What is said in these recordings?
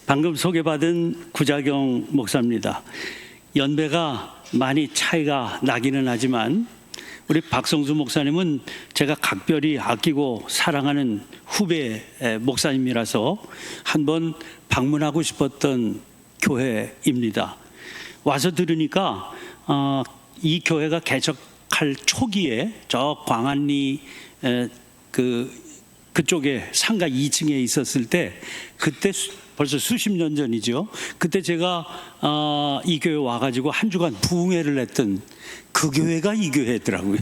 방금 소개받은 구자경 목사입니다. 연배가 많이 차이가 나기는 하지만 우리 박성수 목사님은 제가 각별히 아끼고 사랑하는 후배 목사님이라서 한번 방문하고 싶었던 교회입니다. 와서 들으니까 이 교회가 개척할 초기에 저 광안리 그쪽에 상가 2층에 있었을 때, 그때 벌써 수십 년 전이죠. 그때 제가 이 교회 와가지고 한 주간 부흥회를 했던 그 교회가 이 교회더라고요.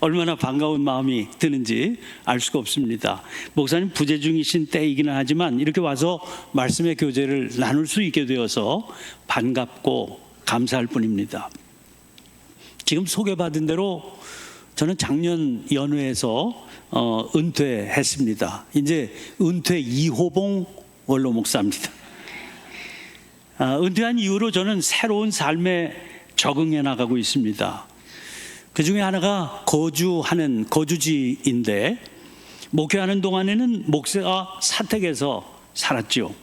얼마나 반가운 마음이 드는지 알 수가 없습니다. 목사님 부재 중이신 때이기는 하지만 이렇게 와서 말씀의 교제를 나눌 수 있게 되어서 반갑고 감사할 뿐입니다. 지금 소개받은 대로 저는 작년 연회에서 은퇴했습니다. 이제 은퇴 2호봉 원로 목사입니다. 은퇴한 이후로 저는 새로운 삶에 적응해 나가고 있습니다. 그 중에 하나가 거주하는 거주지인데, 목회하는 동안에는 목사가 사택에서 살았죠.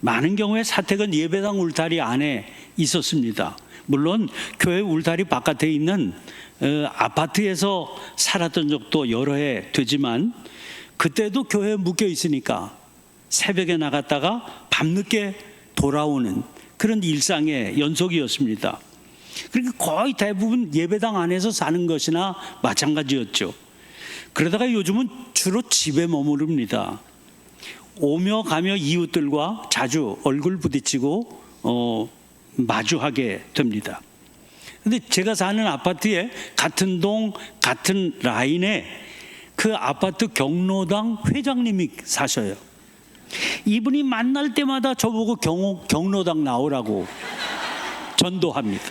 많은 경우에 사택은 예배당 울타리 안에 있었습니다. 물론 교회 울타리 바깥에 있는 아파트에서 살았던 적도 여러 해 되지만, 그때도 교회에 묶여 있으니까 새벽에 나갔다가 밤늦게 돌아오는 그런 일상의 연속이었습니다. 그러니까 거의 대부분 예배당 안에서 사는 것이나 마찬가지였죠. 그러다가 요즘은 주로 집에 머무릅니다. 오며 가며 이웃들과 자주 얼굴 부딪히고 마주하게 됩니다. 근데 제가 사는 아파트에 같은 동 같은 라인에 그 아파트 경로당 회장님이 사셔요. 이분이 만날 때마다 저보고 경로당 나오라고 전도합니다.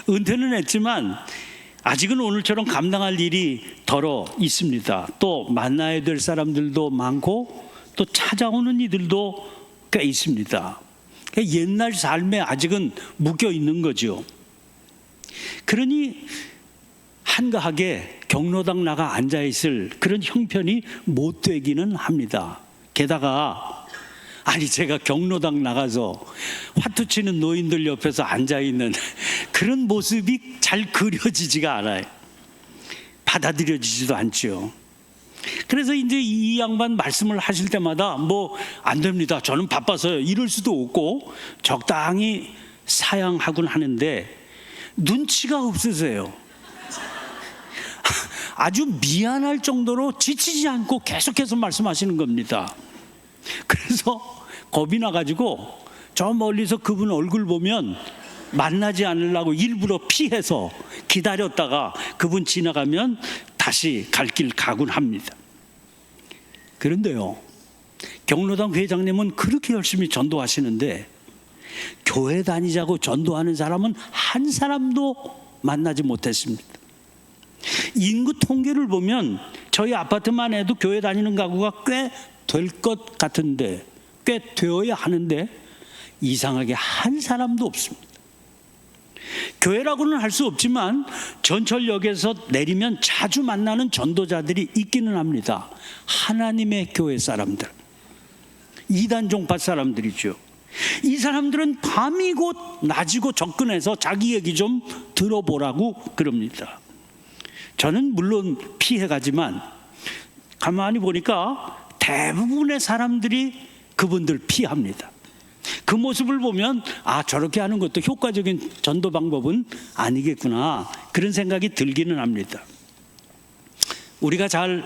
은퇴는 했지만 아직은 오늘처럼 감당할 일이 덜어 있습니다. 또 만나야 될 사람들도 많고 또 찾아오는 이들도 꽤 있습니다. 옛날 삶에 아직은 묶여 있는 거죠. 그러니 한가하게 경로당 나가 앉아있을 그런 형편이 못 되기는 합니다. 게다가 제가 경로당 나가서 화투 치는 노인들 옆에서 앉아있는 그런 모습이 잘 그려지지가 않아요. 받아들여지지도 않죠. 그래서 이제 이 양반 말씀을 하실 때마다 안 됩니다, 저는 바빠서요, 이럴 수도 없고 적당히 사양하곤 하는데 눈치가 없으세요. 아주 미안할 정도로 지치지 않고 계속해서 말씀하시는 겁니다. 그래서 겁이 나가지고 저 멀리서 그분 얼굴 보면 만나지 않으려고 일부러 피해서 기다렸다가 그분 지나가면 다시 갈 길 가곤 합니다. 그런데요, 경로당 회장님은 그렇게 열심히 전도하시는데 교회 다니자고 전도하는 사람은 한 사람도 만나지 못했습니다. 인구 통계를 보면 저희 아파트만 해도 교회 다니는 가구가 꽤 될 것 같은데, 꽤 되어야 하는데 이상하게 한 사람도 없습니다. 교회라고는 할 수 없지만 전철역에서 내리면 자주 만나는 전도자들이 있기는 합니다. 하나님의 교회 사람들, 이단 종파 사람들이죠. 이 사람들은 밤이고 낮이고 접근해서 자기 얘기 좀 들어보라고 그럽니다. 저는 물론 피해가지만 가만히 보니까 대부분의 사람들이 그분들 피합니다. 그 모습을 보면 저렇게 하는 것도 효과적인 전도 방법은 아니겠구나, 그런 생각이 들기는 합니다. 우리가 잘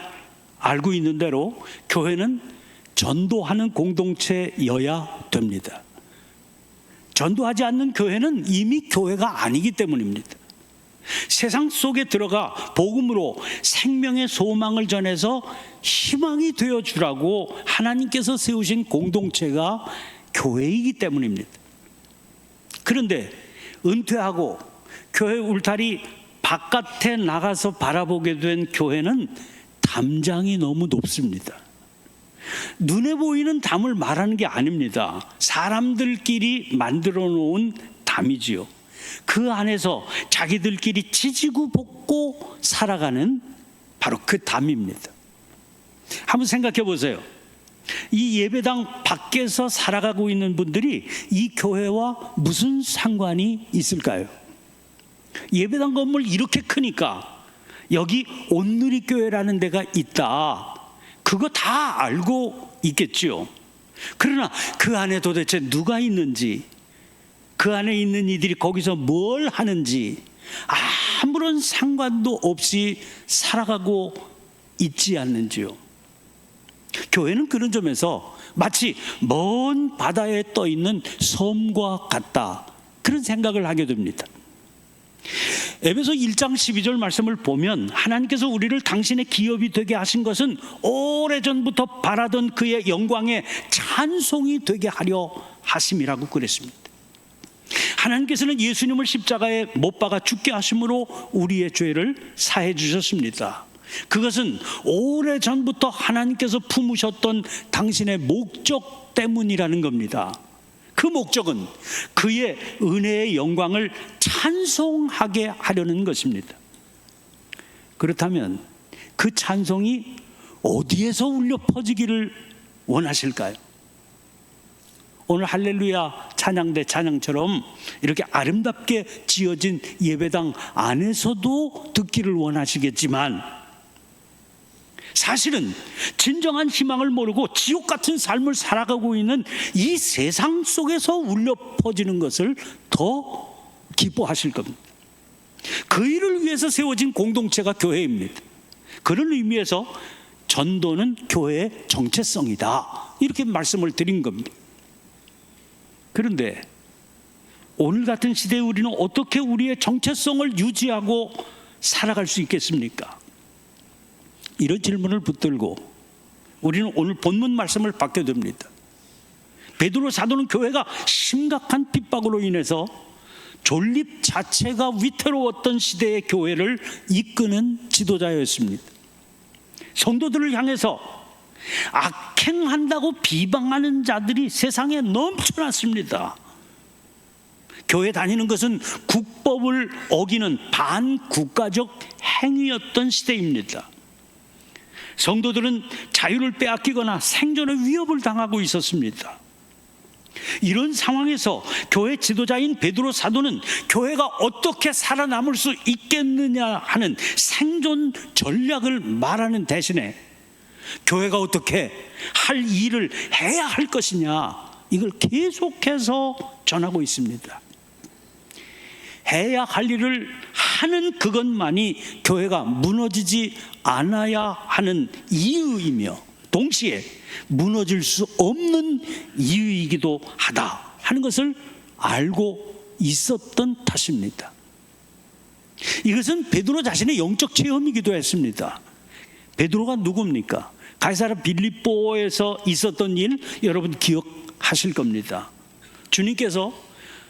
알고 있는 대로 교회는 전도하는 공동체여야 됩니다. 전도하지 않는 교회는 이미 교회가 아니기 때문입니다. 세상 속에 들어가 복음으로 생명의 소망을 전해서 희망이 되어주라고 하나님께서 세우신 공동체가 교회이기 때문입니다. 그런데 은퇴하고 교회 울타리 바깥에 나가서 바라보게 된 교회는 담장이 너무 높습니다. 눈에 보이는 담을 말하는 게 아닙니다. 사람들끼리 만들어 놓은 담이지요. 그 안에서 자기들끼리 지지고 볶고 살아가는 바로 그 담입니다. 한번 생각해 보세요. 이 예배당 밖에서 살아가고 있는 분들이 이 교회와 무슨 상관이 있을까요? 예배당 건물 이렇게 크니까 여기 온누리교회라는 데가 있다, 그거 다 알고 있겠죠. 그러나 그 안에 도대체 누가 있는지, 그 안에 있는 이들이 거기서 뭘 하는지 아무런 상관도 없이 살아가고 있지 않는지요. 교회는 그런 점에서 마치 먼 바다에 떠 있는 섬과 같다, 그런 생각을 하게 됩니다. 에베소 1장 12절 말씀을 보면 하나님께서 우리를 당신의 기업이 되게 하신 것은 오래전부터 바라던 그의 영광의 찬송이 되게 하려 하심이라고 그랬습니다. 하나님께서는 예수님을 십자가에 못 박아 죽게 하심으로 우리의 죄를 사해 주셨습니다. 그것은 오래전부터 하나님께서 품으셨던 당신의 목적 때문이라는 겁니다. 그 목적은 그의 은혜의 영광을 찬송하게 하려는 것입니다. 그렇다면 그 찬송이 어디에서 울려 퍼지기를 원하실까요? 오늘 할렐루야 찬양대 찬양처럼 이렇게 아름답게 지어진 예배당 안에서도 듣기를 원하시겠지만, 사실은 진정한 희망을 모르고 지옥 같은 삶을 살아가고 있는 이 세상 속에서 울려 퍼지는 것을 더 기뻐하실 겁니다. 그 일을 위해서 세워진 공동체가 교회입니다. 그런 의미에서 전도는 교회의 정체성이다, 이렇게 말씀을 드린 겁니다. 그런데 오늘 같은 시대에 우리는 어떻게 우리의 정체성을 유지하고 살아갈 수 있겠습니까? 이런 질문을 붙들고 우리는 오늘 본문 말씀을 받게 됩니다. 베드로 사도는 교회가 심각한 핍박으로 인해서 존립 자체가 위태로웠던 시대의 교회를 이끄는 지도자였습니다. 성도들을 향해서 악행한다고 비방하는 자들이 세상에 넘쳐났습니다. 교회 다니는 것은 국법을 어기는 반국가적 행위였던 시대입니다. 성도들은 자유를 빼앗기거나 생존의 위협을 당하고 있었습니다. 이런 상황에서 교회 지도자인 베드로 사도는 교회가 어떻게 살아남을 수 있겠느냐 하는 생존 전략을 말하는 대신에 교회가 어떻게 할 일을 해야 할 것이냐, 이걸 계속해서 전하고 있습니다. 해야 할 일을 하는 그것만이 교회가 무너지지 않아야 하는 이유이며 동시에 무너질 수 없는 이유이기도 하다 하는 것을 알고 있었던 탓입니다. 이것은 베드로 자신의 영적 체험이기도 했습니다. 베드로가 누굽니까? 가이사랴 빌립보에서 있었던 일 여러분 기억하실 겁니다. 주님께서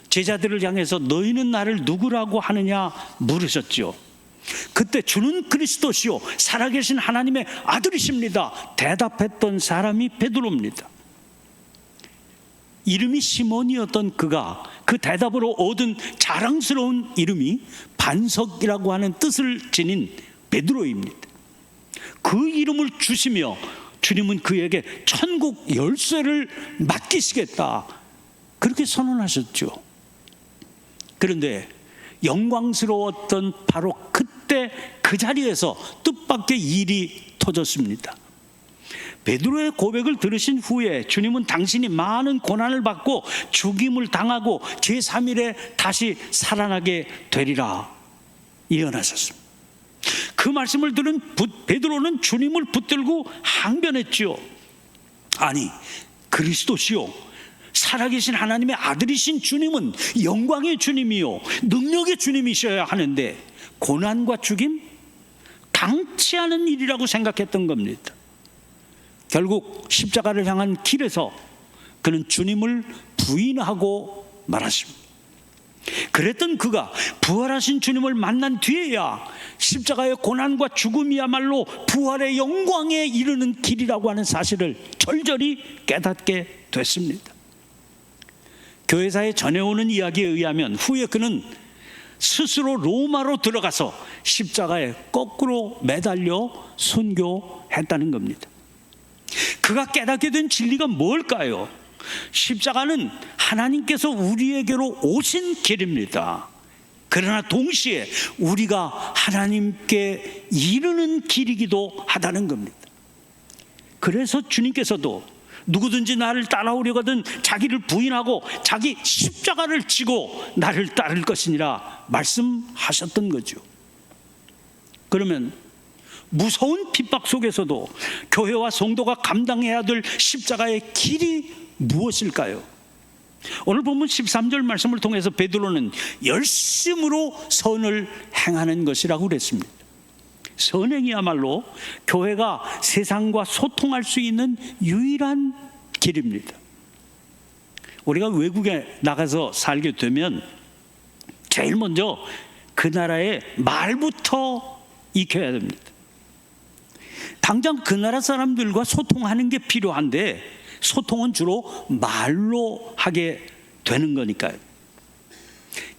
제자들을 향해서 너희는 나를 누구라고 하느냐 물으셨죠. 그때 주는 그리스도시요 살아계신 하나님의 아들이십니다 대답했던 사람이 베드로입니다. 이름이 시몬이었던 그가 그 대답으로 얻은 자랑스러운 이름이 반석이라고 하는 뜻을 지닌 베드로입니다. 그 이름을 주시며 주님은 그에게 천국 열쇠를 맡기시겠다, 그렇게 선언하셨죠. 그런데 영광스러웠던 바로 그때 그 자리에서 뜻밖의 일이 터졌습니다. 베드로의 고백을 들으신 후에 주님은 당신이 많은 고난을 받고 죽임을 당하고 제3일에 다시 살아나게 되리라 예언하셨습니다. 그 말씀을 들은 베드로는 주님을 붙들고 항변했죠. 아니, 그리스도시요 살아계신 하나님의 아들이신 주님은 영광의 주님이요 능력의 주님이셔야 하는데 고난과 죽임? 당치 않은 일이라고 생각했던 겁니다. 결국 십자가를 향한 길에서 그는 주님을 부인하고 말았습니다. 그랬던 그가 부활하신 주님을 만난 뒤에야 십자가의 고난과 죽음이야말로 부활의 영광에 이르는 길이라고 하는 사실을 절절히 깨닫게 됐습니다. 교회사에 전해오는 이야기에 의하면 후에 그는 스스로 로마로 들어가서 십자가에 거꾸로 매달려 순교했다는 겁니다. 그가 깨닫게 된 진리가 뭘까요? 십자가는 하나님께서 우리에게로 오신 길입니다. 그러나 동시에 우리가 하나님께 이르는 길이기도 하다는 겁니다. 그래서 주님께서도 누구든지 나를 따라오려거든 자기를 부인하고 자기 십자가를 지고 나를 따를 것이니라 말씀하셨던 거죠. 그러면 무서운 핍박 속에서도 교회와 성도가 감당해야 될 십자가의 길이 무엇일까요? 오늘 본문 13절 말씀을 통해서 베드로는 열심으로 선을 행하는 것이라고 그랬습니다. 선행이야말로 교회가 세상과 소통할 수 있는 유일한 길입니다. 우리가 외국에 나가서 살게 되면 제일 먼저 그 나라의 말부터 익혀야 됩니다. 당장 그 나라 사람들과 소통하는 게 필요한데 소통은 주로 말로 하게 되는 거니까요.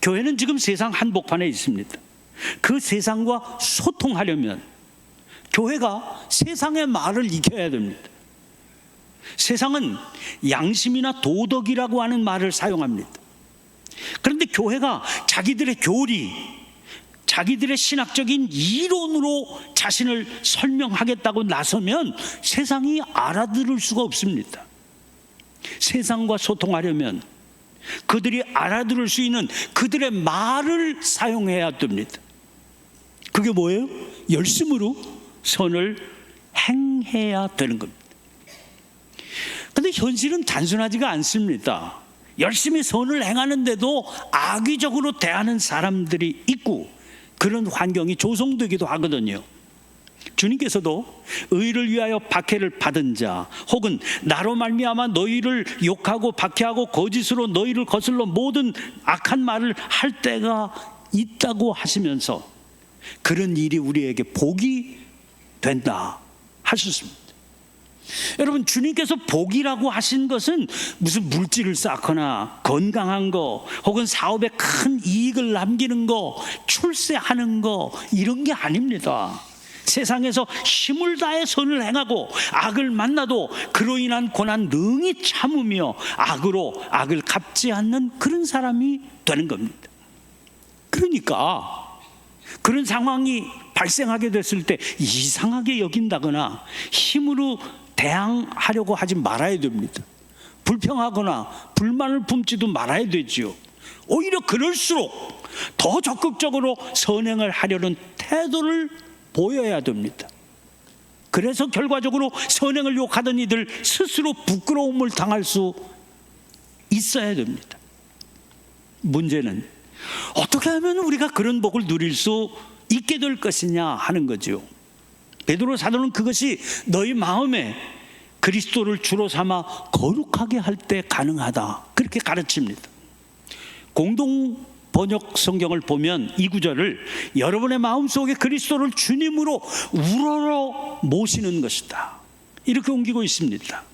교회는 지금 세상 한복판에 있습니다. 그 세상과 소통하려면 교회가 세상의 말을 익혀야 됩니다. 세상은 양심이나 도덕이라고 하는 말을 사용합니다. 그런데 교회가 자기들의 교리, 자기들의 신학적인 이론으로 자신을 설명하겠다고 나서면 세상이 알아들을 수가 없습니다. 세상과 소통하려면 그들이 알아들을 수 있는 그들의 말을 사용해야 됩니다. 그게 뭐예요? 열심으로 선을 행해야 되는 겁니다. 그런데 현실은 단순하지가 않습니다. 열심히 선을 행하는데도 악의적으로 대하는 사람들이 있고 그런 환경이 조성되기도 하거든요. 주님께서도 의를 위하여 박해를 받은 자 혹은 나로 말미암아 너희를 욕하고 박해하고 거짓으로 너희를 거슬러 모든 악한 말을 할 때가 있다고 하시면서 그런 일이 우리에게 복이 된다 하셨습니다. 여러분, 주님께서 복이라고 하신 것은 무슨 물질을 쌓거나 건강한 거 혹은 사업에 큰 이익을 남기는 거, 출세하는 거 이런 게 아닙니다. 세상에서 힘을 다해 선을 행하고 악을 만나도 그로 인한 고난 능히 참으며 악으로 악을 갚지 않는 그런 사람이 되는 겁니다. 그러니까 그런 상황이 발생하게 됐을 때 이상하게 여긴다거나 힘으로 대항하려고 하지 말아야 됩니다. 불평하거나 불만을 품지도 말아야 되지요. 오히려 그럴수록 더 적극적으로 선행을 하려는 태도를 보여야 됩니다. 그래서 결과적으로 선행을 욕하던 이들 스스로 부끄러움을 당할 수 있어야 됩니다. 문제는 어떻게 하면 우리가 그런 복을 누릴 수 있게 될 것이냐 하는 거죠. 베드로 사도는 그것이 너희 마음에 그리스도를 주로 삼아 거룩하게 할 때 가능하다 그렇게 가르칩니다. 공동 번역 성경을 보면 이 구절을 여러분의 마음속에 그리스도를 주님으로 우러러 모시는 것이다 이렇게 옮기고 있습니다.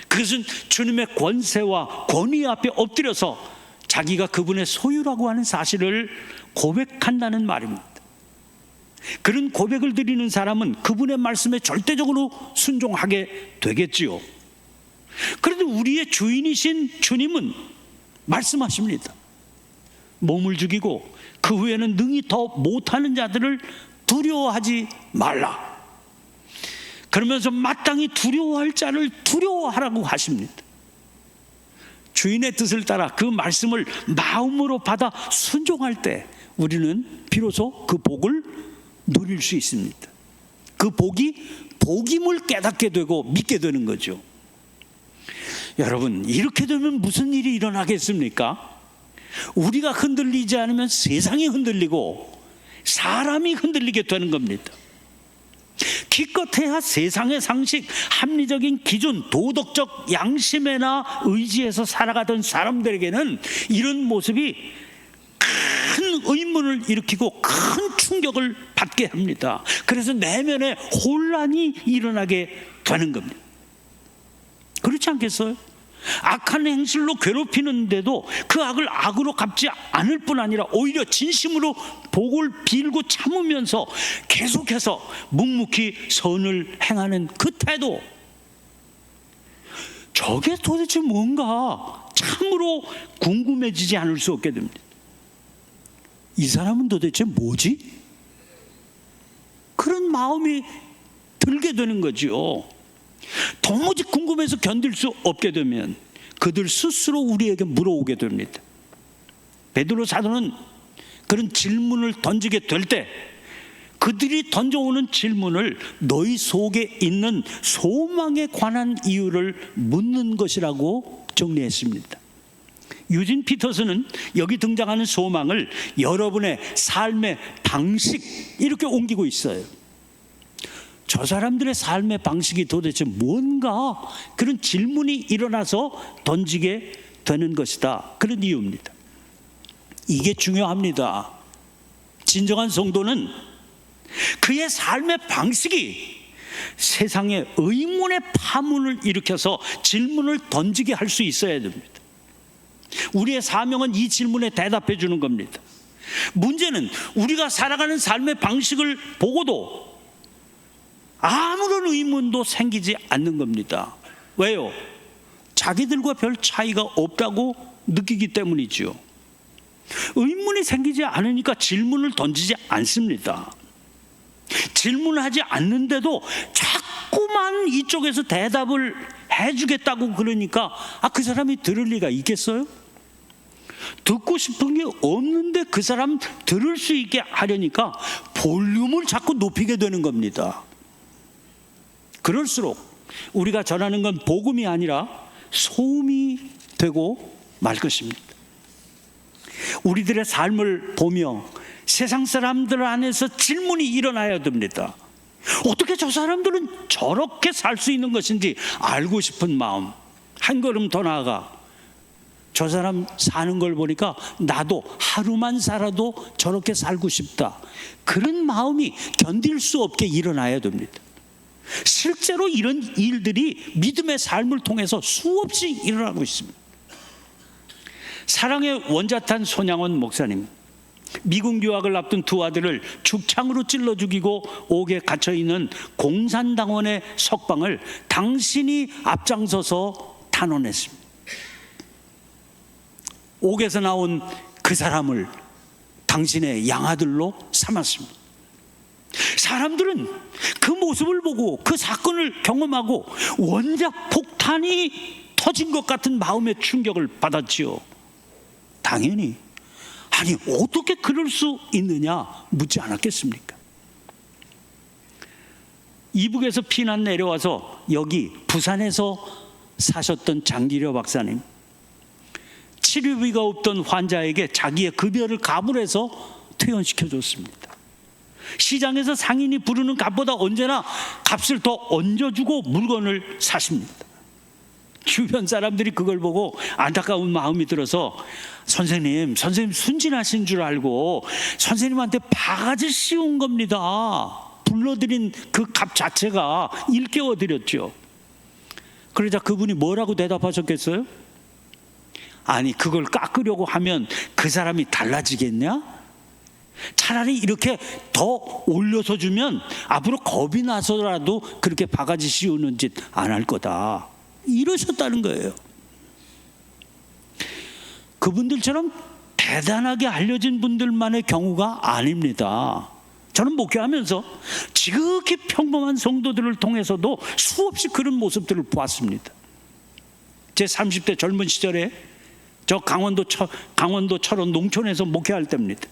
그것은 주님의 권세와 권위 앞에 엎드려서 자기가 그분의 소유라고 하는 사실을 고백한다는 말입니다. 그런 고백을 드리는 사람은 그분의 말씀에 절대적으로 순종하게 되겠지요. 그런데 우리의 주인이신 주님은 말씀하십니다. 몸을 죽이고 그 후에는 능히 더 못하는 자들을 두려워하지 말라. 그러면서 마땅히 두려워할 자를 두려워하라고 하십니다. 주인의 뜻을 따라 그 말씀을 마음으로 받아 순종할 때 우리는 비로소 그 복을 누릴 수 있습니다. 그 복이 복임을 깨닫게 되고 믿게 되는 거죠. 여러분, 이렇게 되면 무슨 일이 일어나겠습니까? 우리가 흔들리지 않으면 세상이 흔들리고 사람이 흔들리게 되는 겁니다. 기껏해야 세상의 상식, 합리적인 기준, 도덕적 양심에나 의지해서 살아가던 사람들에게는 이런 모습이 큰 의문을 일으키고 큰 충격을 받게 합니다. 그래서 내면에 혼란이 일어나게 되는 겁니다. 그렇지 않겠어요? 악한 행실로 괴롭히는데도 그 악을 악으로 갚지 않을 뿐 아니라 오히려 진심으로 복을 빌고 참으면서 계속해서 묵묵히 선을 행하는 그 태도, 저게 도대체 뭔가 참으로 궁금해지지 않을 수 없게 됩니다. 이 사람은 도대체 뭐지? 그런 마음이 들게 되는 거죠. 도무지 궁금해서 견딜 수 없게 되면 그들 스스로 우리에게 물어오게 됩니다. 베드로 사도는 그런 질문을 던지게 될 때 그들이 던져오는 질문을 너희 속에 있는 소망에 관한 이유를 묻는 것이라고 정리했습니다. 유진 피터슨은 여기 등장하는 소망을 여러분의 삶의 방식 이렇게 옮기고 있어요. 저 사람들의 삶의 방식이 도대체 뭔가 그런 질문이 일어나서 던지게 되는 것이다. 그런 이유입니다. 이게 중요합니다. 진정한 성도는 그의 삶의 방식이 세상에 의문의 파문을 일으켜서 질문을 던지게 할 수 있어야 됩니다. 우리의 사명은 이 질문에 대답해 주는 겁니다. 문제는 우리가 살아가는 삶의 방식을 보고도 아무런 의문도 생기지 않는 겁니다. 왜요? 자기들과 별 차이가 없다고 느끼기 때문이죠. 의문이 생기지 않으니까 질문을 던지지 않습니다. 질문하지 않는데도 자꾸만 이쪽에서 대답을 해주겠다고 그러니까 그 사람이 들을 리가 있겠어요? 듣고 싶은 게 없는데 그 사람 들을 수 있게 하려니까 볼륨을 자꾸 높이게 되는 겁니다. 그럴수록 우리가 전하는 건 복음이 아니라 소음이 되고 말 것입니다. 우리들의 삶을 보며 세상 사람들 안에서 질문이 일어나야 됩니다. 어떻게 저 사람들은 저렇게 살 수 있는 것인지 알고 싶은 마음. 한 걸음 더 나아가 저 사람 사는 걸 보니까 나도 하루만 살아도 저렇게 살고 싶다. 그런 마음이 견딜 수 없게 일어나야 됩니다. 실제로 이런 일들이 믿음의 삶을 통해서 수없이 일어나고 있습니다. 사랑의 원자탄 손양원 목사님, 미국 유학을 앞둔 두 아들을 죽창으로 찔러 죽이고 옥에 갇혀있는 공산당원의 석방을 당신이 앞장서서 탄원했습니다. 옥에서 나온 그 사람을 당신의 양아들로 삼았습니다. 사람들은 그 모습을 보고 그 사건을 경험하고 원자 폭탄이 터진 것 같은 마음의 충격을 받았지요. 당연히 아니 어떻게 그럴 수 있느냐 묻지 않았겠습니까? 이북에서 피난 내려와서 여기 부산에서 사셨던 장기려 박사님, 치료비가 없던 환자에게 자기의 급여를 가불해서 퇴원시켜줬습니다. 시장에서 상인이 부르는 값보다 언제나 값을 더 얹어주고 물건을 사십니다. 주변 사람들이 그걸 보고 안타까운 마음이 들어서 선생님 순진하신 줄 알고 선생님한테 바가지 씌운 겁니다. 불러드린 그 값 자체가 일깨워드렸죠. 그러자 그분이 뭐라고 대답하셨겠어요? 아니 그걸 깎으려고 하면 그 사람이 달라지겠냐? 차라리 이렇게 더 올려서 주면 앞으로 겁이 나서라도 그렇게 바가지 씌우는 짓 안 할 거다. 이러셨다는 거예요. 그분들처럼 대단하게 알려진 분들만의 경우가 아닙니다. 저는 목회하면서 지극히 평범한 성도들을 통해서도 수없이 그런 모습들을 보았습니다. 제 30대 젊은 시절에 저 강원도 철원 농촌에서 목회할 때입니다.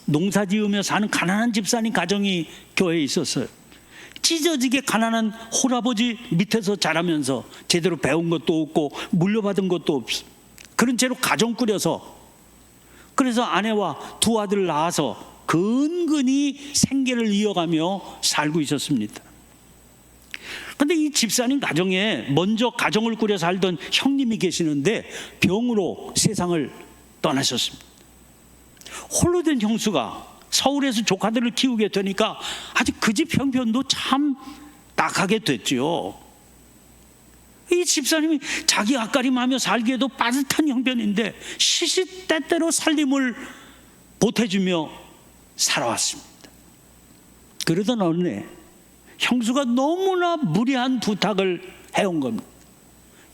농사 지으며 사는 가난한 집사님 가정이 교회에 있었어요. 찢어지게 가난한 홀아버지 밑에서 자라면서 제대로 배운 것도 없고 물려받은 것도 없어. 그런 채로 가정 꾸려서 그래서 아내와 두 아들을 낳아서 근근히 생계를 이어가며 살고 있었습니다. 그런데 이 집사님 가정에 먼저 가정을 꾸려 살던 형님이 계시는데 병으로 세상을 떠나셨습니다. 홀로 된 형수가 서울에서 조카들을 키우게 되니까 아주 그 집 형편도 참 낙하게 됐죠. 이 집사님이 자기 앞가림하며 살기에도 빠듯한 형편인데 시시때때로 살림을 보태주며 살아왔습니다. 그러던 어느 날 형수가 너무나 무리한 부탁을 해온 겁니다.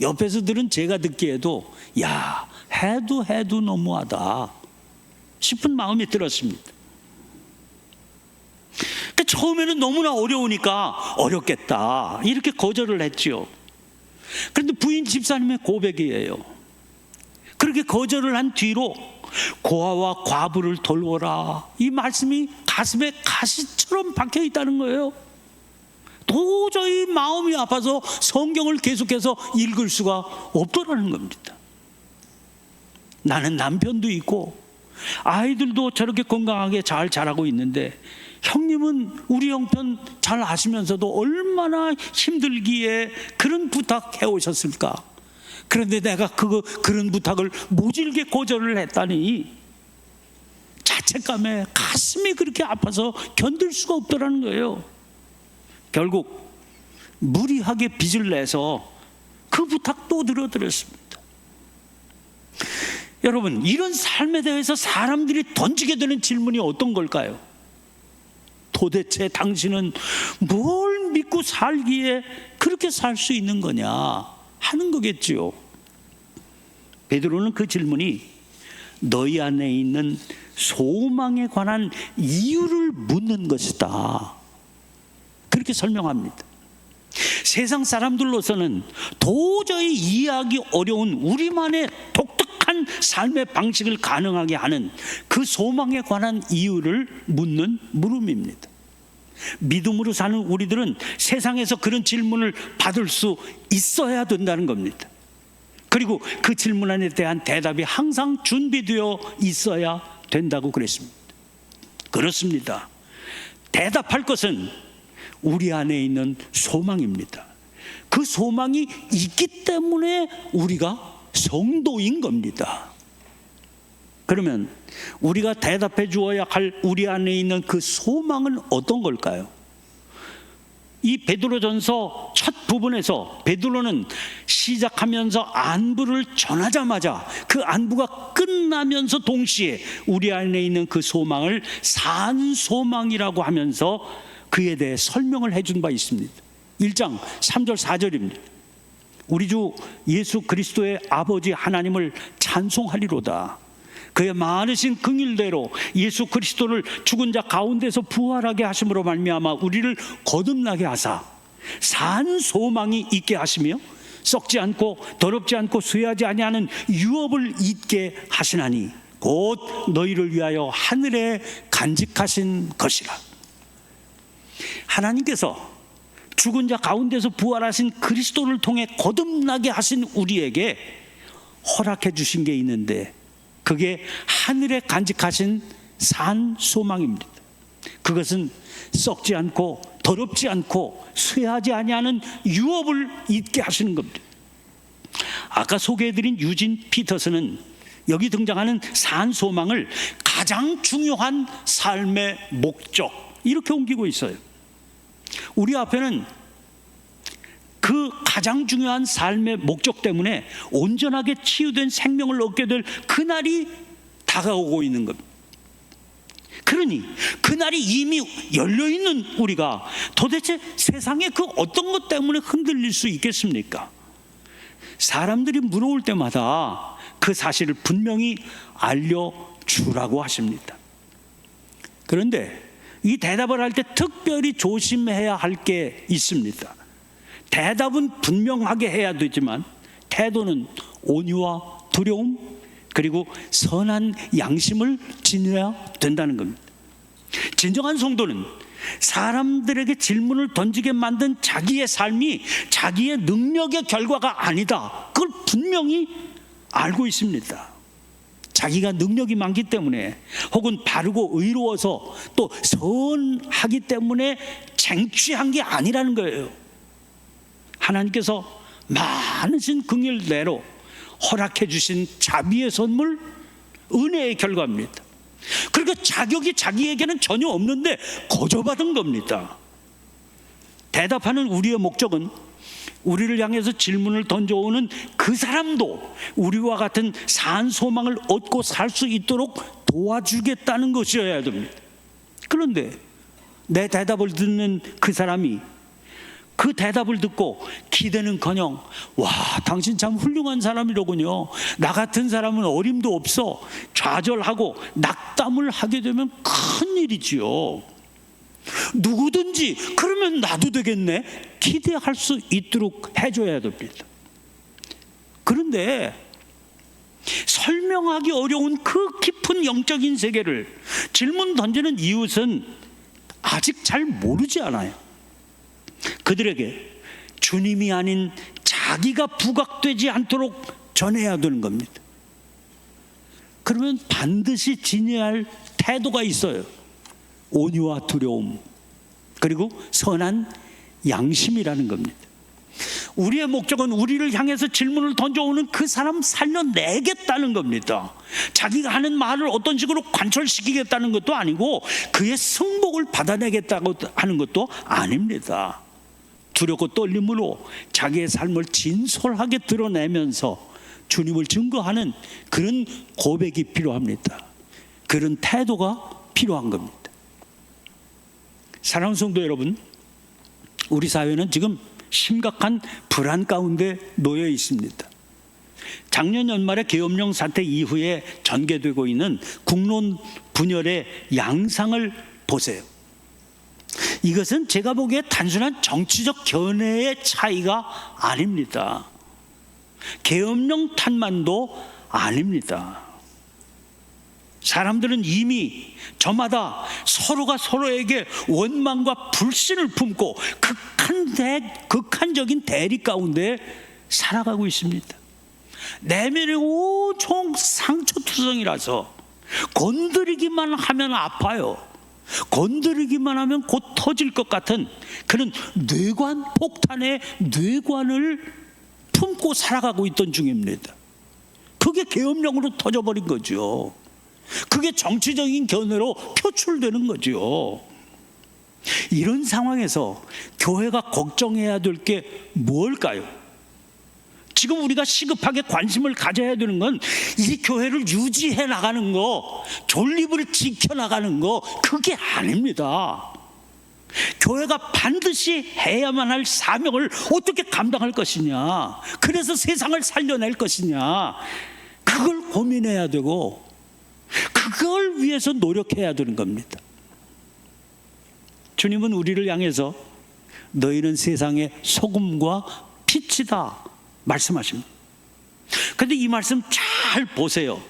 옆에서 들은 제가 듣기에도 야, 해도 너무하다 싶은 마음이 들었습니다. 그러니까 처음에는 너무나 어려우니까 어렵겠다 이렇게 거절을 했지요. 그런데 부인 집사님의 고백이에요. 그렇게 거절을 한 뒤로 고아와 과부를 돌보라, 이 말씀이 가슴에 가시처럼 박혀 있다는 거예요. 도저히 마음이 아파서 성경을 계속해서 읽을 수가 없더라는 겁니다. 나는 남편도 있고 아이들도 저렇게 건강하게 잘 자라고 있는데 형님은 우리 형편 잘 아시면서도 얼마나 힘들기에 그런 부탁해 오셨을까. 그런데 내가 그런 부탁을 모질게 거절을 했다니 자책감에 가슴이 그렇게 아파서 견딜 수가 없더라는 거예요. 결국 무리하게 빚을 내서 그 부탁 또 들어드렸습니다. 여러분, 이런 삶에 대해서 사람들이 던지게 되는 질문이 어떤 걸까요? 도대체 당신은 뭘 믿고 살기에 그렇게 살 수 있는 거냐 하는 거겠지요. 베드로는 그 질문이 너희 안에 있는 소망에 관한 이유를 묻는 것이다, 그렇게 설명합니다. 세상 사람들로서는 도저히 이해하기 어려운 우리만의 독특한 삶의 방식을 가능하게 하는 그 소망에 관한 이유를 묻는 물음입니다. 믿음으로 사는 우리들은 세상에서 그런 질문을 받을 수 있어야 된다는 겁니다. 그리고 그 질문에 대한 대답이 항상 준비되어 있어야 된다고 그랬습니다. 그렇습니다. 대답할 것은 우리 안에 있는 소망입니다. 그 소망이 있기 때문에 우리가 성도인 겁니다. 그러면 우리가 대답해 주어야 할 우리 안에 있는 그 소망은 어떤 걸까요? 이 베드로전서 첫 부분에서 베드로는 시작하면서 안부를 전하자마자 그 안부가 끝나면서 동시에 우리 안에 있는 그 소망을 산소망이라고 하면서 그에 대해 설명을 해준 바 있습니다. 1장 3절 4절입니다. 우리 주 예수 그리스도의 아버지 하나님을 찬송하리로다. 그의 많으신 긍휼대로 예수 그리스도를 죽은 자 가운데서 부활하게 하심으로 말미암아 우리를 거듭나게 하사 산 소망이 있게 하시며 썩지 않고 더럽지 않고 쇠하지 아니하는 유업을 잊게 하시나니 곧 너희를 위하여 하늘에 간직하신 것이라. 하나님께서 죽은 자 가운데서 부활하신 그리스도를 통해 거듭나게 하신 우리에게 허락해 주신 게 있는데 그게 하늘에 간직하신 산 소망입니다. 그것은 썩지 않고 더럽지 않고 쇠하지 아니하는 유업을 잊게 하시는 겁니다. 아까 소개해드린 유진 피터슨은 여기 등장하는 산 소망을 가장 중요한 삶의 목적 이렇게 옮기고 있어요. 우리 앞에는 그 가장 중요한 삶의 목적 때문에 온전하게 치유된 생명을 얻게 될 그날이 다가오고 있는 겁니다. 그러니 그날이 이미 열려있는 우리가 도대체 세상의 그 어떤 것 때문에 흔들릴 수 있겠습니까? 사람들이 물어올 때마다 그 사실을 분명히 알려주라고 하십니다. 그런데 이 대답을 할 때 특별히 조심해야 할 게 있습니다. 대답은 분명하게 해야 되지만 태도는 온유와 두려움 그리고 선한 양심을 지녀야 된다는 겁니다. 진정한 성도는 사람들에게 질문을 던지게 만든 자기의 삶이 자기의 능력의 결과가 아니다, 그걸 분명히 알고 있습니다. 자기가 능력이 많기 때문에 혹은 바르고 의로워서 또 선하기 때문에 쟁취한 게 아니라는 거예요. 하나님께서 많으신 긍휼대로 허락해 주신 자비의 선물, 은혜의 결과입니다. 그러니까 자격이 자기에게는 전혀 없는데 거저받은 겁니다. 대답하는 우리의 목적은 우리를 향해서 질문을 던져오는 그 사람도 우리와 같은 산 소망을 얻고 살 수 있도록 도와주겠다는 것이어야 됩니다. 그런데 내 대답을 듣는 그 사람이 그 대답을 듣고 기대는커녕 와, 당신 참 훌륭한 사람이로군요. 나 같은 사람은 어림도 없어. 좌절하고 낙담을 하게 되면 큰일이지요. 누구든지 그러면 나도 되겠네 기대할 수 있도록 해줘야 됩니다. 그런데 설명하기 어려운 그 깊은 영적인 세계를 질문 던지는 이웃은 아직 잘 모르지 않아요. 그들에게 주님이 아닌 자기가 부각되지 않도록 전해야 되는 겁니다. 그러면 반드시 지녀야 할 태도가 있어요. 온유와 두려움, 그리고 선한 양심이라는 겁니다. 우리의 목적은 우리를 향해서 질문을 던져오는 그 사람 살려내겠다는 겁니다. 자기가 하는 말을 어떤 식으로 관철시키겠다는 것도 아니고 그의 승복을 받아내겠다고 하는 것도 아닙니다. 두렵고 떨림으로 자기의 삶을 진솔하게 드러내면서 주님을 증거하는 그런 고백이 필요합니다. 그런 태도가 필요한 겁니다. 사랑하는 성도 여러분, 우리 사회는 지금 심각한 불안 가운데 놓여 있습니다. 작년 연말에 계엄령 사태 이후에 전개되고 있는 국론 분열의 양상을 보세요. 이것은 제가 보기에 단순한 정치적 견해의 차이가 아닙니다. 계엄령 탓만도 아닙니다. 사람들은 이미 저마다 서로가 서로에게 원망과 불신을 품고 극한적인 대립 가운데 살아가고 있습니다. 내면이 온통 상처투성이라서 건드리기만 하면 아파요. 건드리기만 하면 곧 터질 것 같은 그런 뇌관 폭탄의 뇌관을 품고 살아가고 있던 중입니다. 그게 계엄령으로 터져버린 거죠. 그게 정치적인 견해로 표출되는 거죠. 이런 상황에서 교회가 걱정해야 될 게 뭘까요? 지금 우리가 시급하게 관심을 가져야 되는 건 이 교회를 유지해 나가는 거, 존립을 지켜나가는 거, 그게 아닙니다. 교회가 반드시 해야만 할 사명을 어떻게 감당할 것이냐, 그래서 세상을 살려낼 것이냐, 그걸 고민해야 되고 그걸 위해서 노력해야 되는 겁니다. 주님은 우리를 향해서 너희는 세상의 소금과 빛이다 말씀하십니다. 그런데 이 말씀 잘 보세요.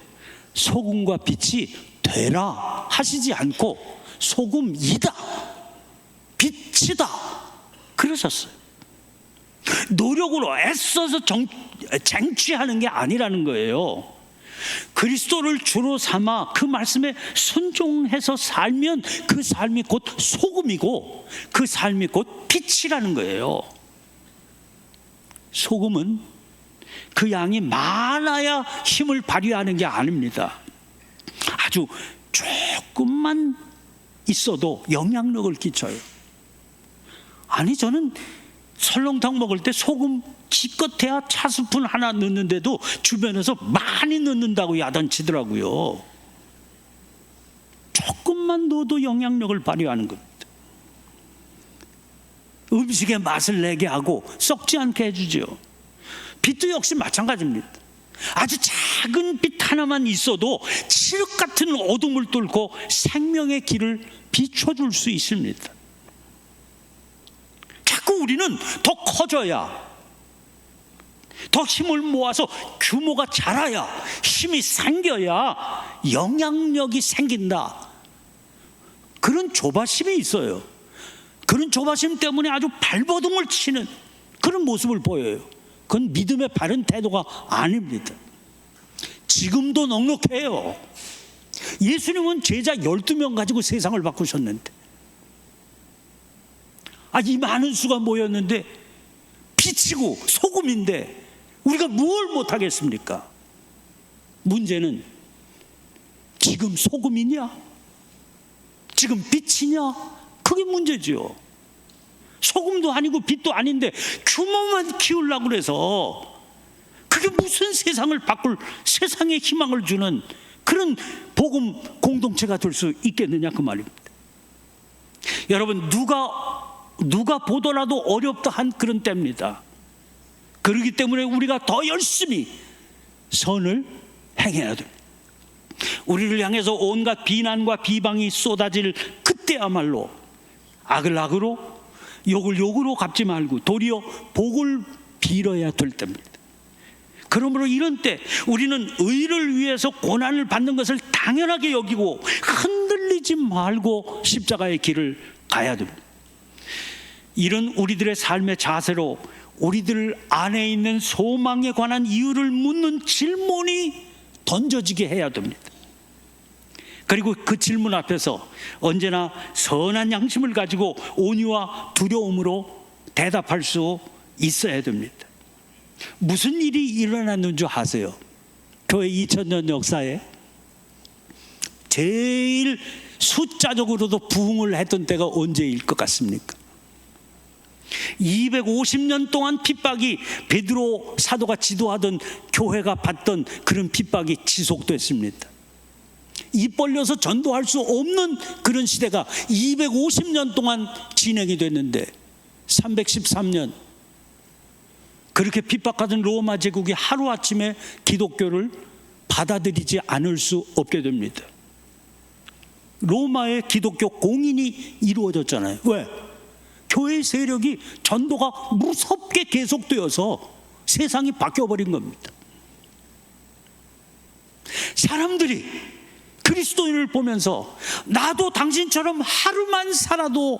소금과 빛이 되라 하시지 않고 소금이다, 빛이다 그러셨어요. 노력으로 애써서 쟁취하는 게 아니라는 거예요. 그리스도를 주로 삼아 그 말씀에 순종해서 살면 그 삶이 곧 소금이고 그 삶이 곧 빛이라는 거예요. 소금은 그 양이 많아야 힘을 발휘하는 게 아닙니다. 아주 조금만 있어도 영향력을 끼쳐요. 아니, 저는 설렁탕 먹을 때 소금 기껏해야 차스푼 하나 넣는데도 주변에서 많이 넣는다고 야단치더라고요. 조금만 넣어도 영향력을 발휘하는 겁니다. 음식의 맛을 내게 하고 썩지 않게 해주죠. 빛도 역시 마찬가지입니다. 아주 작은 빛 하나만 있어도 칠흑 같은 어둠을 뚫고 생명의 길을 비춰줄 수 있습니다. 자꾸 우리는 더 커져야, 더 힘을 모아서 규모가 자라야, 힘이 생겨야 영향력이 생긴다, 그런 조바심이 있어요. 그런 조바심 때문에 아주 발버둥을 치는 그런 모습을 보여요. 그건 믿음의 바른 태도가 아닙니다. 지금도 넉넉해요. 예수님은 제자 12명 가지고 세상을 바꾸셨는데, 이 많은 수가 모였는데 빛이고 소금인데 우리가 뭘 못하겠습니까? 문제는 지금 소금이냐, 지금 빛이냐, 그게 문제죠. 소금도 아니고 빛도 아닌데 규모만 키우려고 그래서 그게 무슨 세상을 바꿀, 세상에 희망을 주는 그런 복음 공동체가 될 수 있겠느냐, 그 말입니다. 여러분, 누가 누가 보더라도 어렵다 한 그런 때입니다. 그렇기 때문에 우리가 더 열심히 선을 행해야 됩니다. 우리를 향해서 온갖 비난과 비방이 쏟아질 그때야말로 악을 악으로 욕을 욕으로 갚지 말고 도리어 복을 빌어야 될 때입니다. 그러므로 이런 때 우리는 의를 위해서 고난을 받는 것을 당연하게 여기고 흔들리지 말고 십자가의 길을 가야 됩니다. 이런 우리들의 삶의 자세로 우리들 안에 있는 소망에 관한 이유를 묻는 질문이 던져지게 해야 됩니다. 그리고 그 질문 앞에서 언제나 선한 양심을 가지고 온유와 두려움으로 대답할 수 있어야 됩니다. 무슨 일이 일어났는 줄 아세요? 교회 2000년 역사에 제일 숫자적으로도 부흥을 했던 때가 언제일 것 같습니까? 250년 동안 핍박이 베드로 사도가 지도하던 교회가 받던 그런 핍박이 지속됐습니다. 입 벌려서 전도할 수 없는 그런 시대가 250년 동안 진행이 됐는데 313년 그렇게 핍박하던 로마 제국이 하루아침에 기독교를 받아들이지 않을 수 없게 됩니다. 로마의 기독교 공인이 이루어졌잖아요. 왜? 교회의 세력이 전도가 무섭게 계속되어서 세상이 바뀌어버린 겁니다. 사람들이 그리스도인을 보면서 나도 당신처럼 하루만 살아도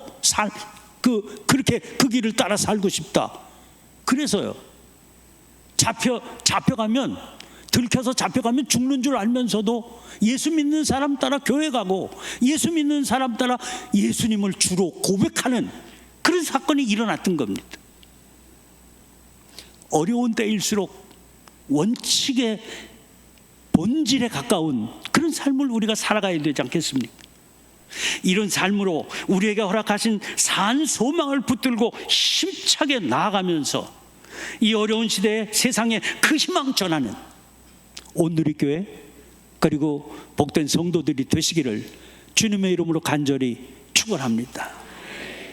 그렇게 그 길을 따라 살고 싶다. 그래서요, 잡혀가면 들켜서 잡혀가면 죽는 줄 알면서도 예수 믿는 사람 따라 교회 가고 예수 믿는 사람 따라 예수님을 주로 고백하는 그런 사건이 일어났던 겁니다. 어려운 때일수록 원칙의 본질에 가까운 그런 삶을 우리가 살아가야 되지 않겠습니까? 이런 삶으로 우리에게 허락하신 산 소망을 붙들고 힘차게 나아가면서 이 어려운 시대에 세상에 그 희망 전하는 온누리교회 그리고 복된 성도들이 되시기를 주님의 이름으로 간절히 축원합니다.